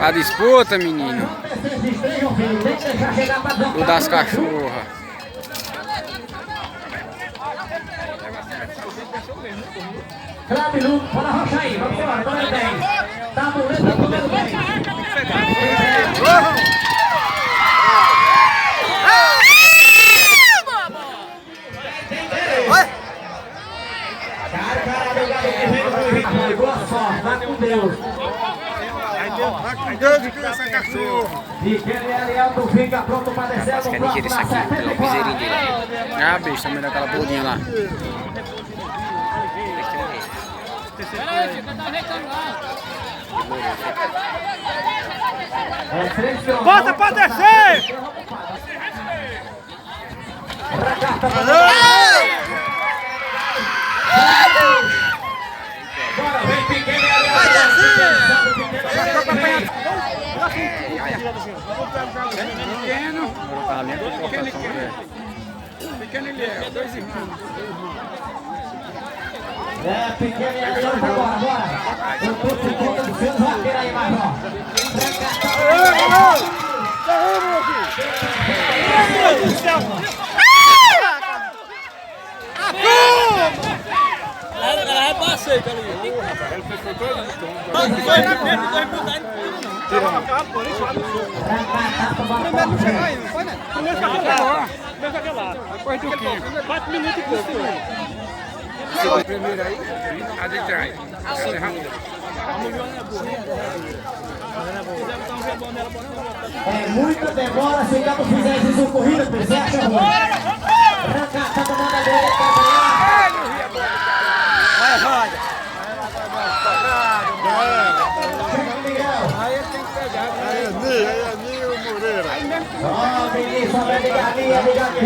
A disputa, menino. O das cachorras. Cláudio, pode arrochar aí, vamos embora, número 10. Tá bonito, número 10. Boa sorte, vai com Deus. Deus de essa cachorra. E aquele Elielto fica pronto para descer no próximo na 74. Ah, bicho, também daquela bolinha lá. Bota pra descer! Bora, vem pequeno Elielto. Vai descer! Pequeno ele é, 2 irmãos. É, pequeno Elielto, bora, bora. Eu tô por conta do seu vaqueiro aí, Major. Meu Deus do céu! Ela vai passar aí, cara. Ele fechou todo? Foi na frente, 2 minutos aí. Primeiro não chegou aí, não foi, né? Primeiro chegou lá. Depois do quê? 4 minutos e pouco. Chegou primeiro aí, a de trás. É muita demora, se não fizer isso corrida, você acha ruim. Arrancar, tá tomando a dele pra ganhar. Vai, roda. Aí ele tem que pegar. Aí é Nil Moreira. Ó, menino, só vai ligar ali,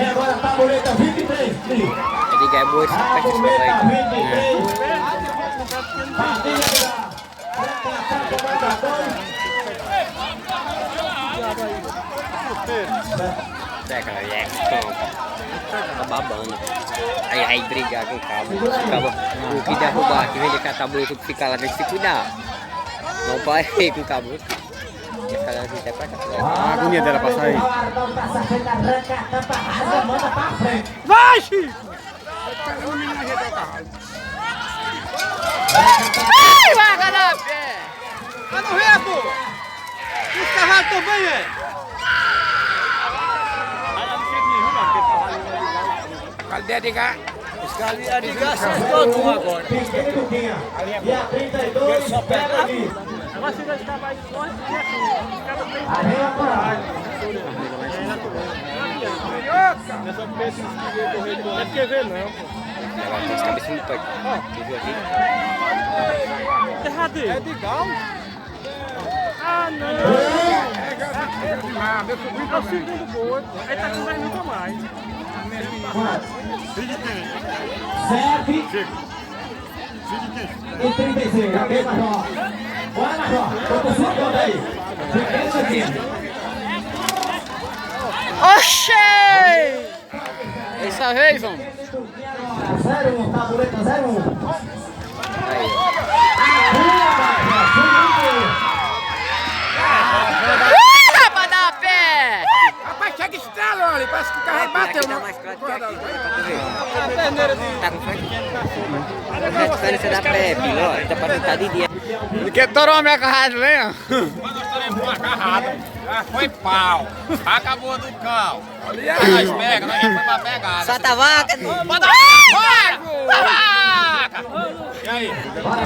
agora tá boleta 23. Liga é boa, Tá boleta 23. Pega, tá babando. Aí brigar com o cabo. O que derrubar aqui, vender com a tabuleira que fica lá, tem que se cuidar. Não pode ir com o cabo. A agonia dela pra sair. Vai, Chico! Ai, vai ganhar pé! Vai no rebo! Os cavalos também é! Cadê de ligar? Os galinhas de gás são todos agora. E a 32 só pega ali. Agora se vai ficar mais forte, Aí é parado. não é só porque esses que vê correr, não é porque vê não, pô. Ela tem esse cabeça no toque. Tu viu aqui? Terra dele. É de gal? Ah, não. Meu sobrinho É o segundo boi. Ele tá com 10 minutos a mais. Filho de quem? 7 e 36. Ok, Major? Bora, Major. Tô com 5 aí. Oxê! Essa vez, vamos. 0-1, tabuleta 0-1. Pra dar pé! Rapaz, chega estrela, olha, parece que o carro bateu. Tá mais claro que aqui, tá com fome? A diferença da pé, pior, tá pra estar de dia. Ele quer torar minha carrada, né? Quando eu torei uma carrada, foi pau. Acabou do cão. Nós pega, nós foi pra pegar. Solta a vaca! Manda a vaca! E aí? Para